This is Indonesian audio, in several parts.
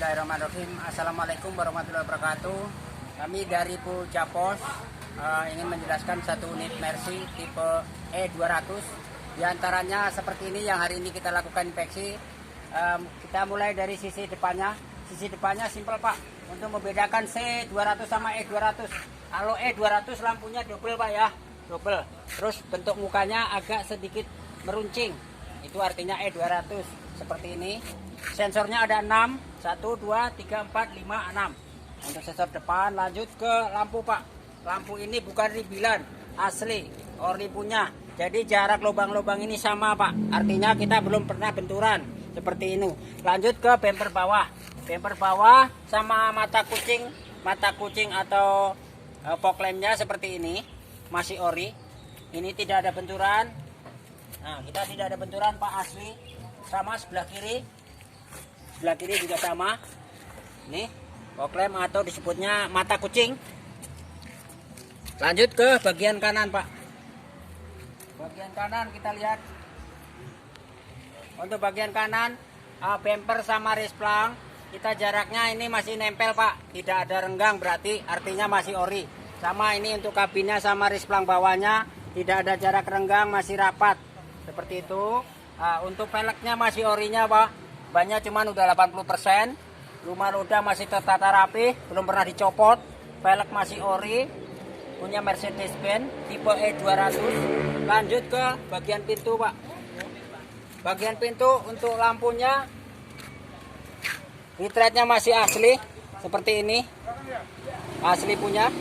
Bismillahirrahmanirrahim. Assalamualaikum warahmatullahi wabarakatuh. Kami dari Pujapos ingin menjelaskan satu unit Mercy tipe E200. Di antaranya seperti ini yang hari ini kita lakukan inspeksi. Kita mulai dari sisi depannya. Sisi depannya simpel Pak, untuk membedakan C200 sama E200. Kalau E200 lampunya double Pak ya, double. Terus bentuk mukanya agak sedikit meruncing. Itu artinya E200 seperti ini. Sensornya ada 6, 1, 2, 3, 4, 5, 6 untuk sensor depan. Lanjut ke lampu Pak. Lampu ini bukan ribilan, asli, ori punya. Jadi jarak lubang-lubang ini sama Pak. Artinya kita belum pernah benturan seperti ini. Lanjut ke bumper bawah. Bumper bawah sama mata kucing atau fog lampnya seperti ini, masih ori. Ini tidak ada benturan. Nah, kita tidak ada benturan Pak, asli. Sama sebelah kiri. Sebelah kiri juga sama. Nih, fog lamp atau disebutnya mata kucing. Lanjut ke bagian kanan Pak. Bagian kanan kita lihat. Untuk bagian kanan, bumper sama resplang, kita jaraknya ini masih nempel Pak. Tidak ada renggang, berarti artinya masih ori. Sama ini untuk kabinnya sama resplang bawahnya, tidak ada jarak renggang, masih rapat. Seperti itu. Untuk velgnya masih orinya Pak. Bannya cuman udah 80%. Rumah roda masih tertata rapi, belum pernah dicopot. Velg masih ori. Punya Mercedes-Benz tipe E200. Lanjut ke bagian pintu Pak. Bagian pintu untuk lampunya, headlightnya masih asli seperti ini. Asli punya.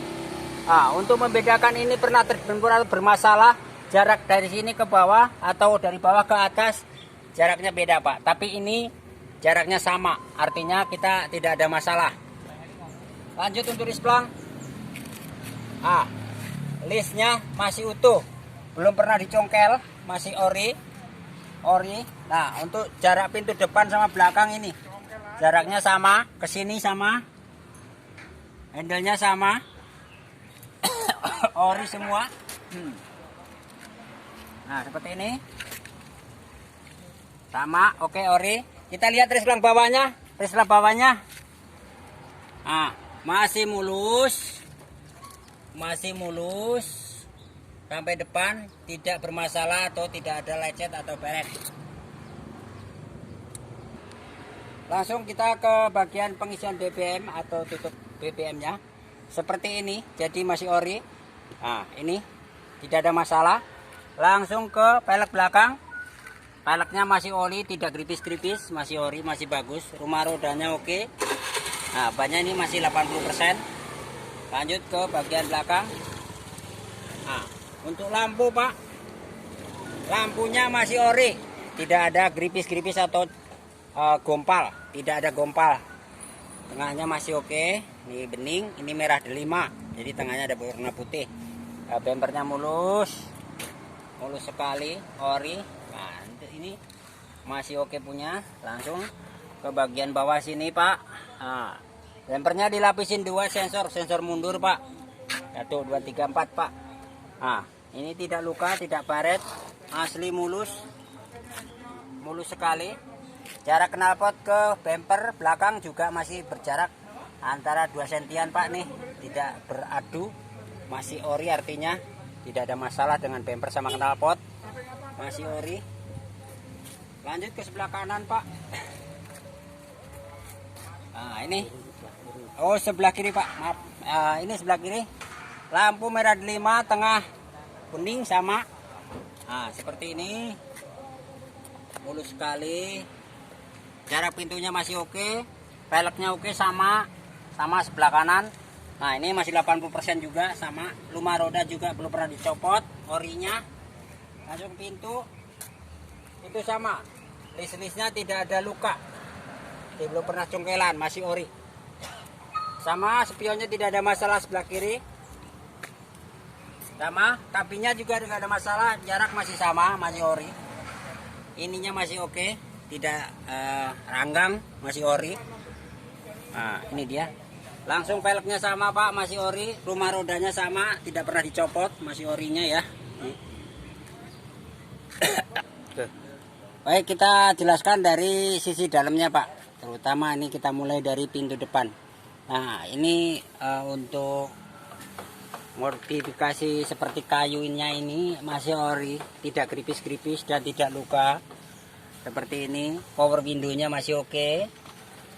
Untuk membedakan ini pernah terbentur atau bermasalah, jarak dari sini ke bawah atau dari bawah ke atas jaraknya beda Pak. Tapi ini jaraknya sama, artinya kita tidak ada masalah. Lanjut untuk resplang. Listnya masih utuh, belum pernah dicongkel, masih ori. Nah, untuk jarak pintu depan sama belakang ini jaraknya sama, ke sini sama, handle-nya sama. Ori semua. Nah, seperti ini. Sama, oke, ori. Kita lihat resplang bawahnya. Resplang bawahnya. Masih mulus. Masih mulus. Sampai depan tidak bermasalah atau tidak ada lecet atau beret. Langsung kita ke bagian pengisian BBM atau tutup BBM-nya. Seperti ini, jadi masih ori. Ini tidak ada masalah. Langsung ke pelek belakang. Peleknya masih oli, tidak gripis-gripis, masih ori, masih bagus. Rumah rodanya oke. Bannya ini masih 80%. Lanjut ke bagian belakang. Untuk lampu Pak, lampunya masih ori, tidak ada gripis-gripis atau gompal, tidak ada gompal. Tengahnya masih oke. Ini bening, ini merah delima, jadi tengahnya ada warna putih. Bumpernya mulus sekali, ori. Nah, ini masih oke punya. Langsung ke bagian bawah sini Pak. Bumpernya dilapisin 2 sensor mundur Pak. 1, 2, 3, 4 Pak. Ini tidak luka, tidak baret, asli mulus sekali. Jarak knalpot ke bumper belakang juga masih berjarak antara 2 sentian Pak nih, tidak beradu, masih ori, artinya tidak ada masalah dengan bumper sama knalpot, masih ori. Lanjut ke sebelah kanan Pak. Ini sebelah kiri Pak, maaf. Ini sebelah kiri, lampu merah delima, tengah kuning sama. Seperti ini, mulus sekali. Jarak pintunya masih oke, velgnya oke, sama sebelah kanan. Nah, ini masih 80% juga, sama. Rumah roda juga belum pernah dicopot, orinya. Langsung pintu itu sama, list-listnya tidak ada luka, belum pernah congkelan, masih ori. Sama, spionnya tidak ada masalah sebelah kiri. Sama, kabinnya juga tidak ada masalah, jarak masih sama, masih ori. Ininya masih oke, tidak ranggang, masih ori. Ini dia. Langsung velgnya sama Pak, masih ori. Rumah rodanya sama, tidak pernah dicopot, masih orinya ya. Baik, kita jelaskan dari sisi dalamnya Pak. terutama ini kita mulai dari pintu depan. Nah ini untuk modifikasi seperti kayunya ini masih ori, tidak keripis-keripis dan tidak luka seperti ini. Power windownya masih oke.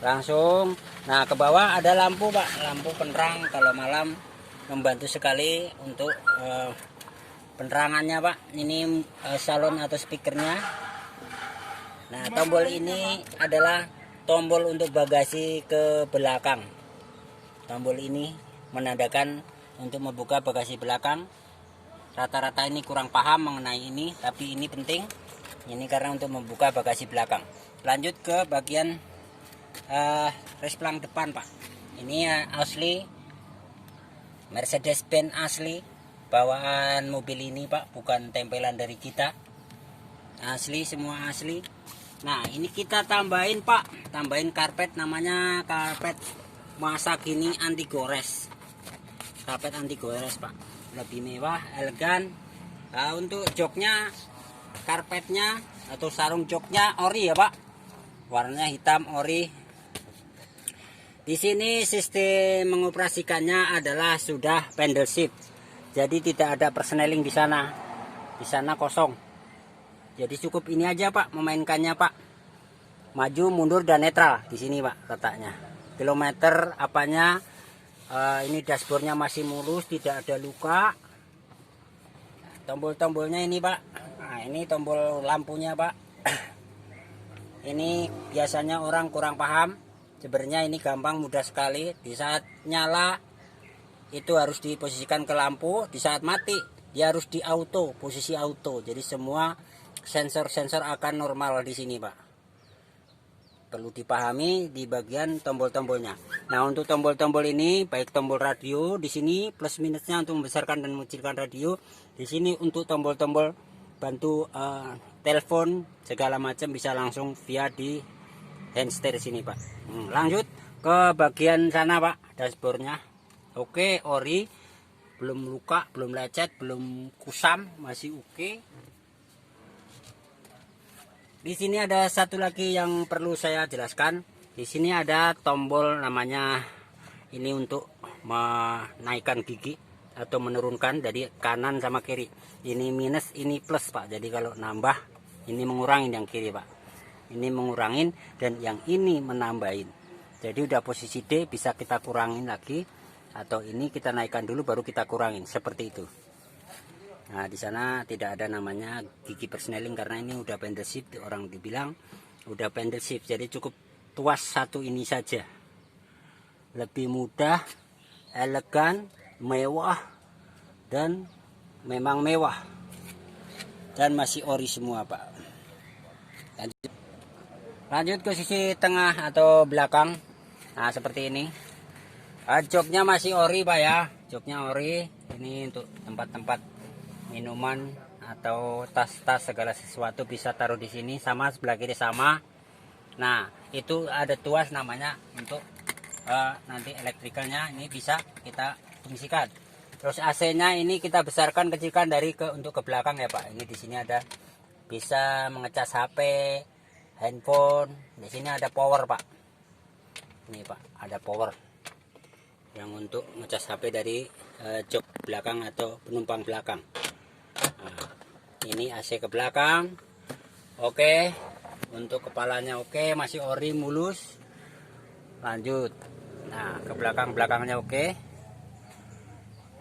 Langsung, nah ke bawah ada lampu Pak, lampu penerang kalau malam, membantu sekali untuk penerangannya Pak. Ini salon atau speakernya. Nah tombol ini adalah tombol untuk bagasi ke belakang. Tombol ini menandakan untuk membuka bagasi belakang. Rata-rata ini kurang paham mengenai ini, tapi ini penting. Ini karena untuk membuka bagasi belakang. Lanjut ke bagian resplang depan Pak. Ini asli Mercedes-Benz asli, bawaan mobil ini Pak, bukan tempelan dari kita. Asli, semua asli. Nah ini kita tambahin Pak, tambahin karpet, namanya karpet masa kini anti gores. Karpet anti gores Pak, lebih mewah, elegan. Nah, untuk joknya, karpetnya atau sarung joknya ori ya Pak, warnanya hitam ori. Di sini sistem mengoperasikannya adalah sudah pedal shift, jadi tidak ada persneling di sana. Di sana kosong. Jadi cukup ini aja Pak memainkannya Pak. Maju, mundur dan netral di sini Pak letaknya. Kilometer apanya, ini dashboardnya masih mulus, tidak ada luka. Tombol-tombolnya ini Pak. Nah ini tombol lampunya Pak. Ini biasanya orang kurang paham. Sebenarnya ini gampang, mudah sekali. Di saat nyala itu harus diposisikan ke lampu, di saat mati dia harus di auto, posisi auto. Jadi semua sensor-sensor akan normal di sini Pak. Perlu dipahami di bagian tombol-tombolnya. Nah untuk tombol-tombol ini, baik tombol radio di sini plus minusnya untuk membesarkan dan mengecilkan radio. Di sini untuk tombol-tombol bantu telepon segala macam bisa langsung via di handster sini Pak. Lanjut ke bagian sana Pak, dashboardnya oke, ori, belum luka, belum lecet, belum kusam, masih oke. Di sini ada satu lagi yang perlu saya jelaskan. Di sini ada tombol namanya ini untuk menaikkan gigi atau menurunkan dari kanan sama kiri. Ini minus, ini plus Pak. Jadi kalau nambah ini mengurangi yang kiri Pak. Ini mengurangin dan yang ini menambahin. Jadi udah posisi D bisa kita kurangin lagi, atau ini kita naikkan dulu baru kita kurangin seperti itu. Nah di sana tidak ada namanya gigi persneling karena ini udah pedal shift. Orang dibilang udah pedal shift, jadi cukup tuas satu ini saja. Lebih mudah, elegan, mewah, dan memang mewah dan masih ori semua Pak. Lanjut ke sisi tengah atau belakang. Nah seperti ini. Joknya masih ori Pak ya. Joknya ori. Ini untuk tempat-tempat minuman atau tas-tas segala sesuatu bisa taruh di sini. Sama sebelah kiri sama. Nah itu ada tuas namanya untuk nanti elektrikalnya ini bisa kita fungsikan. Terus AC-nya ini kita besarkan kecilkan dari untuk ke belakang ya Pak. Ini di sini ada bisa mengecas HP, handphone. Di sini ada power Pak. Ini Pak, ada power yang untuk ngecas HP dari jok belakang atau penumpang belakang. Nah, ini AC ke belakang. Oke. Untuk kepalanya oke, masih ori mulus. Lanjut. Nah, ke belakangnya oke.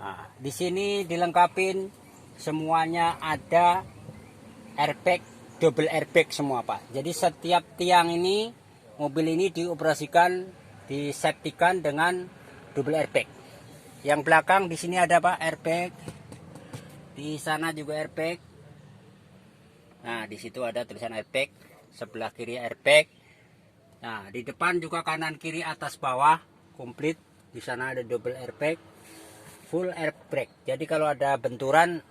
Nah, di sini dilengkapin semuanya, ada airbag, double airbag semua Pak. Jadi setiap tiang ini, mobil ini dioperasikan, disafetikan dengan double airbag. Yang belakang di sini ada Pak airbag. Di sana juga airbag. Nah, di situ ada tulisan airbag, sebelah kiri airbag. Nah, di depan juga kanan kiri atas bawah komplit. Di sana ada double airbag, full airbag. Jadi kalau ada benturan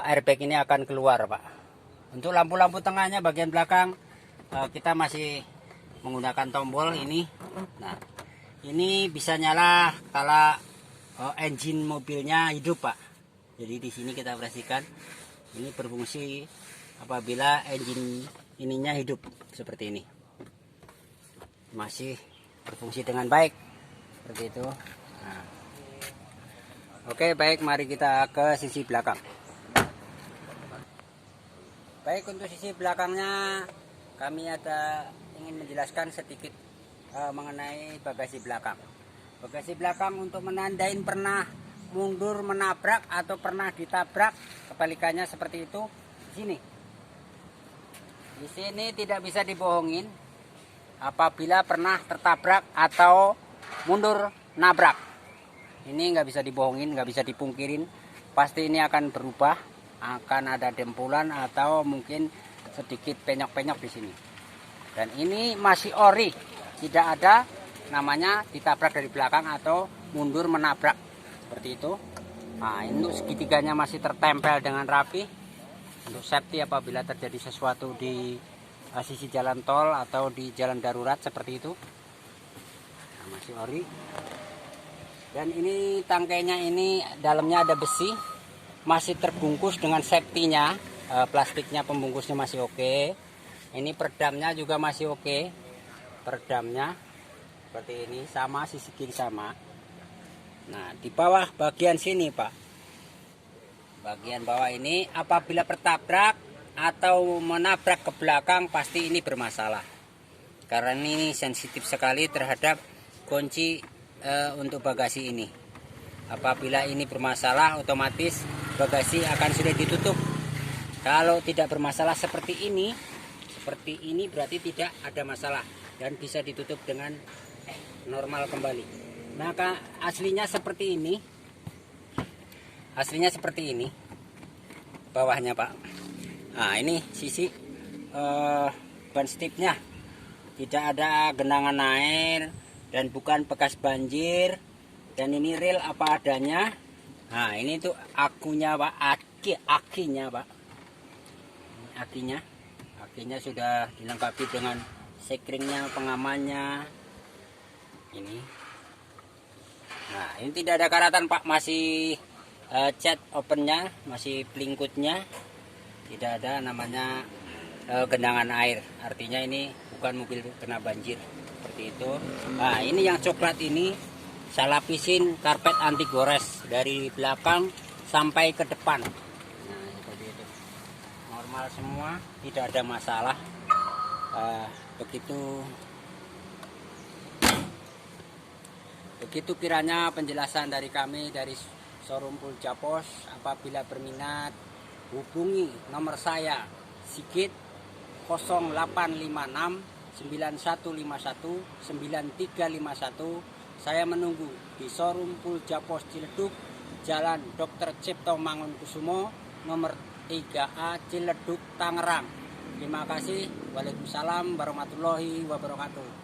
airbag ini akan keluar Pak. Untuk lampu-lampu tengahnya bagian belakang kita masih menggunakan tombol ini. Nah, ini bisa nyala kalau engine mobilnya hidup Pak. Jadi di sini kita operasikan. Ini berfungsi apabila engine ininya hidup seperti ini. masih berfungsi dengan baik seperti itu. Nah. Oke, baik, mari kita ke sisi belakang. Baik, untuk sisi belakangnya kami ingin menjelaskan sedikit mengenai bagasi belakang. Bagasi belakang untuk menandain pernah mundur menabrak atau pernah ditabrak, kebalikannya seperti itu. Di sini tidak bisa dibohongin apabila pernah tertabrak atau mundur nabrak. Ini nggak bisa dibohongin, nggak bisa dipungkirin. Pasti ini akan berubah, akan ada dempulan atau mungkin sedikit penyok-penyok di sini. Dan ini masih ori, tidak ada namanya ditabrak dari belakang atau mundur menabrak seperti itu. Nah, ini untuk segitiganya masih tertempel dengan rapi untuk safety apabila terjadi sesuatu di sisi jalan tol atau di jalan darurat seperti itu. Nah, masih ori. Dan ini tangkainya, ini dalamnya ada besi, masih terbungkus dengan safety-nya, plastiknya pembungkusnya masih oke. Ini peredamnya juga masih oke, peredamnya seperti ini, sama sisi kiri sama. Nah, di bawah bagian sini Pak, bagian bawah ini apabila tertabrak atau menabrak ke belakang pasti ini bermasalah, karena ini sensitif sekali terhadap kunci untuk bagasi ini. Apabila ini bermasalah, otomatis bagasi akan sudah ditutup. Kalau tidak bermasalah seperti ini berarti tidak ada masalah dan bisa ditutup dengan normal kembali. Maka aslinya seperti ini, bawahnya Pak. Nah, ini sisi ban stipnya tidak ada genangan air dan bukan bekas banjir, dan ini reel apa adanya. Nah, ini tuh akunya Pak, akinya Pak, akinya sudah dilengkapi dengan sekringnya, pengamannya ini. Nah, ini tidak ada karatan Pak, masih cat opennya, masih pelingkutnya, tidak ada namanya genangan air, artinya ini bukan mobil kena banjir seperti itu. Nah, ini yang coklat ini saya lapisin karpet anti gores dari belakang sampai ke depan. Nah, seperti itu, normal semua, tidak ada masalah. Begitu kiranya penjelasan dari kami dari showroom Pool Japos. Apabila berminat, hubungi nomor saya Sigit 0856 9151 9351. Saya menunggu di showroom Pool Japos Ciledug, Jalan Dr. Cipto Mangunkusumo, nomor 3A, Ciledug, Tangerang. Terima kasih. Waalaikumsalam warahmatullahi wabarakatuh.